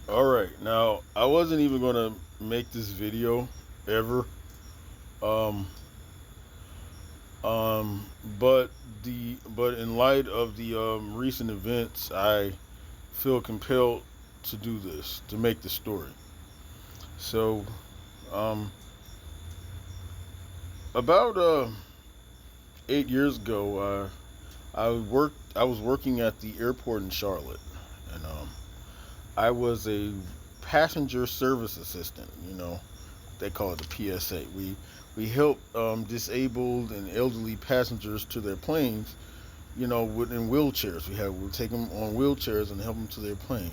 All right, now I wasn't even gonna make this video ever, um, but but in light of the recent events, I feel compelled to do this to make the story. So, um, about 8 years ago, I was working at the airport in Charlotte, and I was a passenger service assistant. They call it the PSA. We help disabled and elderly passengers to their planes. In wheelchairs. We take them on wheelchairs and help them to their planes.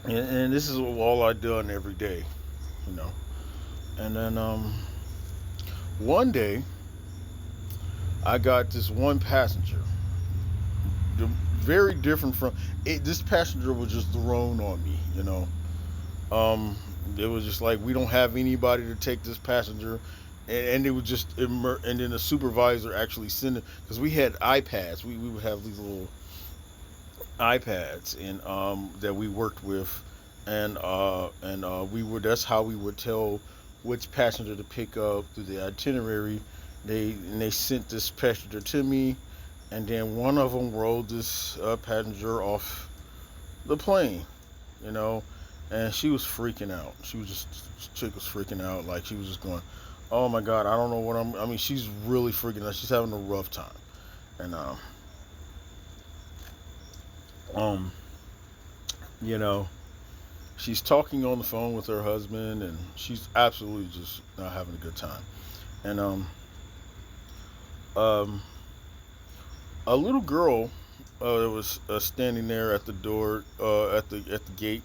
And this is all I done every day. You know. And then one day I got this one passenger, very different from it. This passenger was just thrown on me. Um, it was just like we don't have anybody to take this passenger, and it was just and then the supervisor actually sent it because we had iPads. We would have these little iPads and that we worked with, and we would that's how we would tell which passenger to pick up through the itinerary. They sent this passenger to me, and then one of them rolled this passenger off the plane. You know, and she was freaking out. This chick was freaking out, like she was just going, "Oh my God, I don't know what I'm." I mean, she's really freaking out. She's having a rough time, and um, you know, she's talking on the phone with her husband, and she's absolutely just not having a good time. And um, a little girl that was standing there at the door, at the gate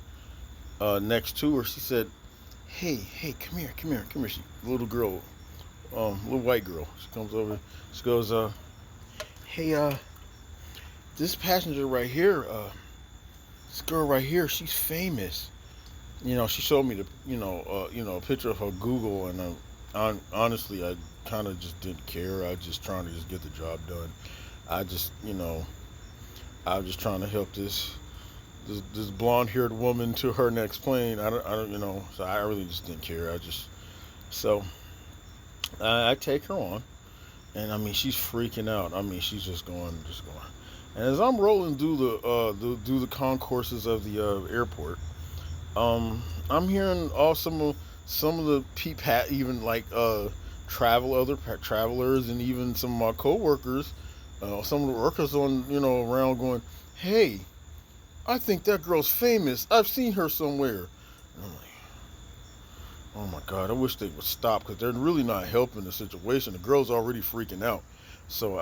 next to her. She said, "Hey, come here." Little girl, little white girl. She comes over. She goes, "Hey, this passenger right here, this girl right here, she's famous." She showed me a picture of her Google, and honestly, I kind of just didn't care. I just trying to just get the job done. I just, I was just trying to help this blonde haired woman to her next plane. I don't, so I really just didn't care. So I take her on, and I mean, she's freaking out. I mean, she's just going. And as I'm rolling through the concourses of the airport, I'm hearing some of the people, even like travelers, and even some of my coworkers, some of the workers on around going, "Hey, I think that girl's famous. I've seen her somewhere." And I'm like, "Oh my God, I wish they would stop because they're really not helping the situation. The girl's already freaking out." So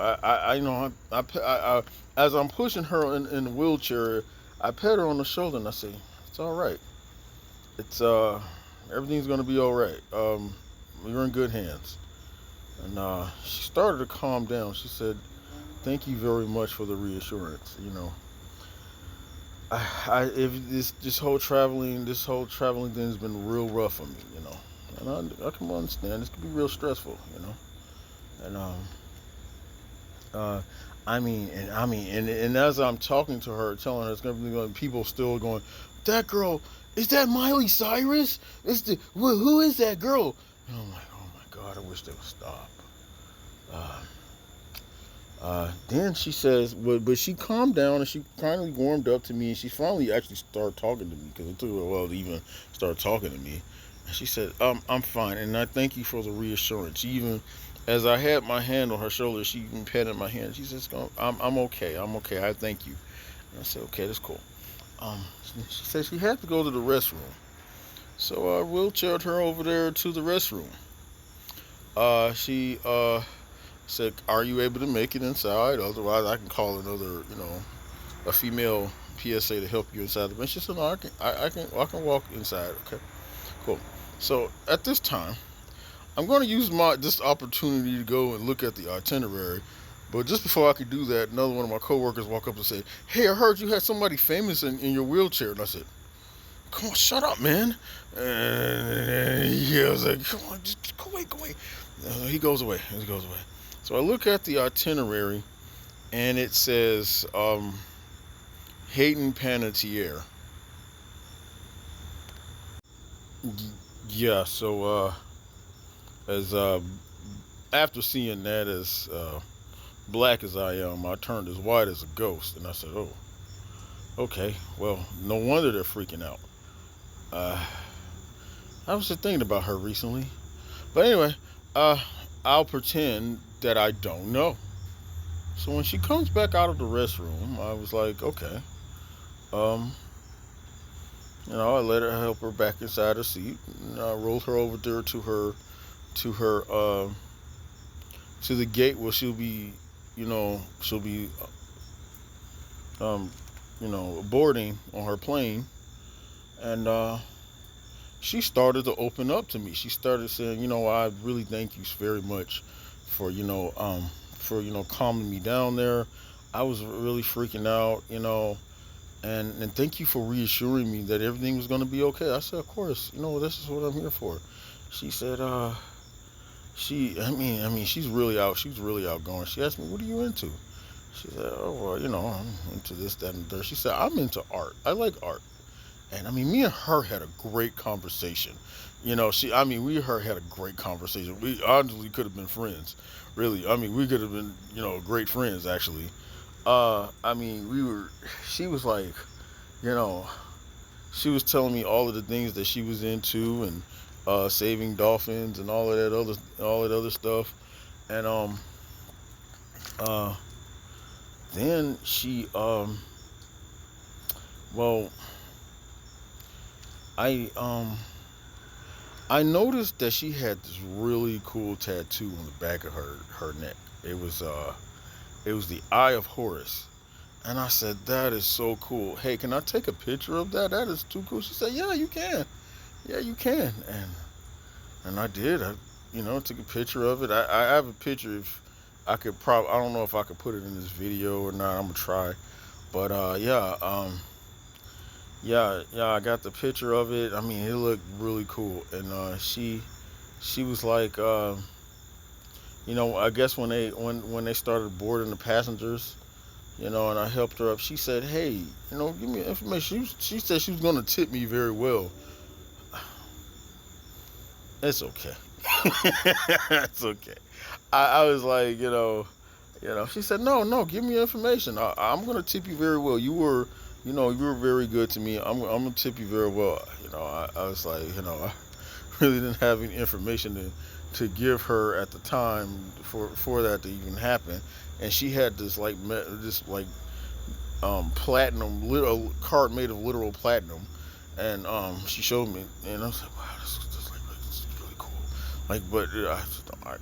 as I'm pushing her in the wheelchair, I pat her on the shoulder and I say, "It's all right. It's everything's gonna be all right. We're in good hands." And she started to calm down. She said, "Thank you very much for the reassurance. If this whole traveling thing has been real rough for me, and I can understand this could be real stressful, and uh, and as I'm talking to her, telling her it's gonna be like people still going, that girl, is that Miley Cyrus? Who is that girl?" And I'm like, "Oh my God, I wish they would stop." Uh, then she says, but she calmed down and she finally warmed up to me, and she finally actually started talking to me because it took her a while to even start talking to me. And she said, "I'm fine, and I thank you for the reassurance." Even as I had my hand on her shoulder, she even patted my hand. She says, I'm okay. I'm okay. I thank you." And I said, "Okay, that's cool." She said she had to go to the restroom, so I wheelchaired her over there to the restroom. She said, "Are you able to make it inside? Otherwise, I can call another, a female PSA to help you inside the bench." She said, "No, I can walk inside." Okay, cool. So at this time, I'm going to use this opportunity to go and look at the itinerary. But just before I could do that, another one of my coworkers walked up and said, "Hey, I heard you had somebody famous in your wheelchair." And I said, "Come on, shut up, man." And he was like, "Come on, just go away, go away." He goes away. He goes away. So I look at the itinerary, and it says Hayden Panettiere. Yeah. So as after seeing that, as black as I am, I turned as white as a ghost, and I said, "Oh, okay. Well, no wonder they're freaking out." Uh, I was just thinking about her recently, but anyway, uh, I'll pretend that I don't know. So when she comes back out of the restroom, I was like, "Okay." Um, I let her help her back inside her seat. And I rolled her over there to her to the gate where she'll be um, boarding on her plane, and she started to open up to me. She started saying, I really thank you very much for calming me down there. I was really freaking out, and thank you for reassuring me that everything was going to be okay. I said, of course, this is what I'm here for. She said, she's really out. She's really outgoing. She asked me, what are you into? She said, oh, well, I'm into this, that, and the third. She said, I'm into art. I like art. And me and her had a great conversation. We and her had a great conversation. We honestly could have been friends, really. We could have been, great friends, actually. We were, she was like, you know, she was telling me all of the things that she was into, and saving dolphins and all that other stuff. And uh, then well, I I noticed that she had this really cool tattoo on the back of her neck. It was the Eye of Horus. And I said, that is so cool. Hey, can I take a picture of that? That is too cool. She said, yeah, you can. Yeah, you can. And I did. I took a picture of it. I have a picture. If I could I don't know if I could put it in this video or not. I'm gonna try. But yeah, I got the picture of it. It looked really cool. And she was like, I guess when they started boarding the passengers, and I helped her up. She said, "Hey, give me information." She said she was going to tip me very well. It's okay. It's okay. I was like, she said, "No, no, give me information. I'm going to tip you very well. You were very good to me. I'm going to tip you very well." I was like, I really didn't have any information to give her at the time for that to even happen. And she had this platinum little card made of literal platinum, and she showed me, and I was like, wow, this is really cool. But I just don't like,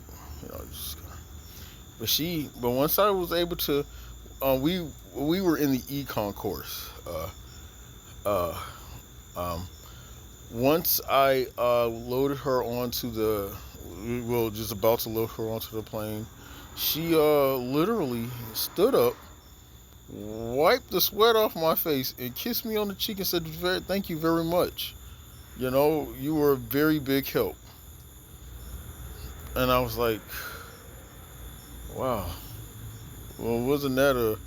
just gonna. But once I was able to, we were in the econ course. Uh, um, Once I loaded her onto just about to load her onto the plane, she literally stood up, wiped the sweat off my face, and kissed me on the cheek and said, "Thank you very much. You were a very big help." And I was like, "Wow. Well, wasn't that a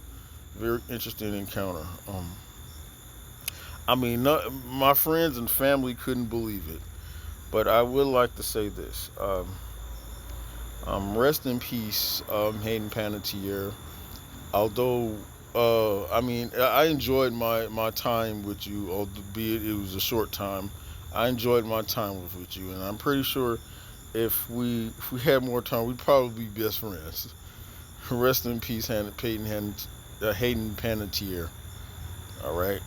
very interesting encounter?" My friends and family couldn't believe it, but I would like to say this. Rest in peace, Hayden Panettiere. Although, I enjoyed my time with you, albeit it was a short time. I enjoyed my time with you, and I'm pretty sure if we had more time, we'd probably be best friends. Rest in peace, Hayden Panettiere. All right,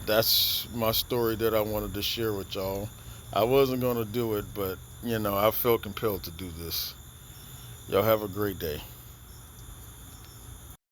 that's my story that I wanted to share with y'all. I wasn't gonna do it, but I felt compelled to do this. Y'all have a great day.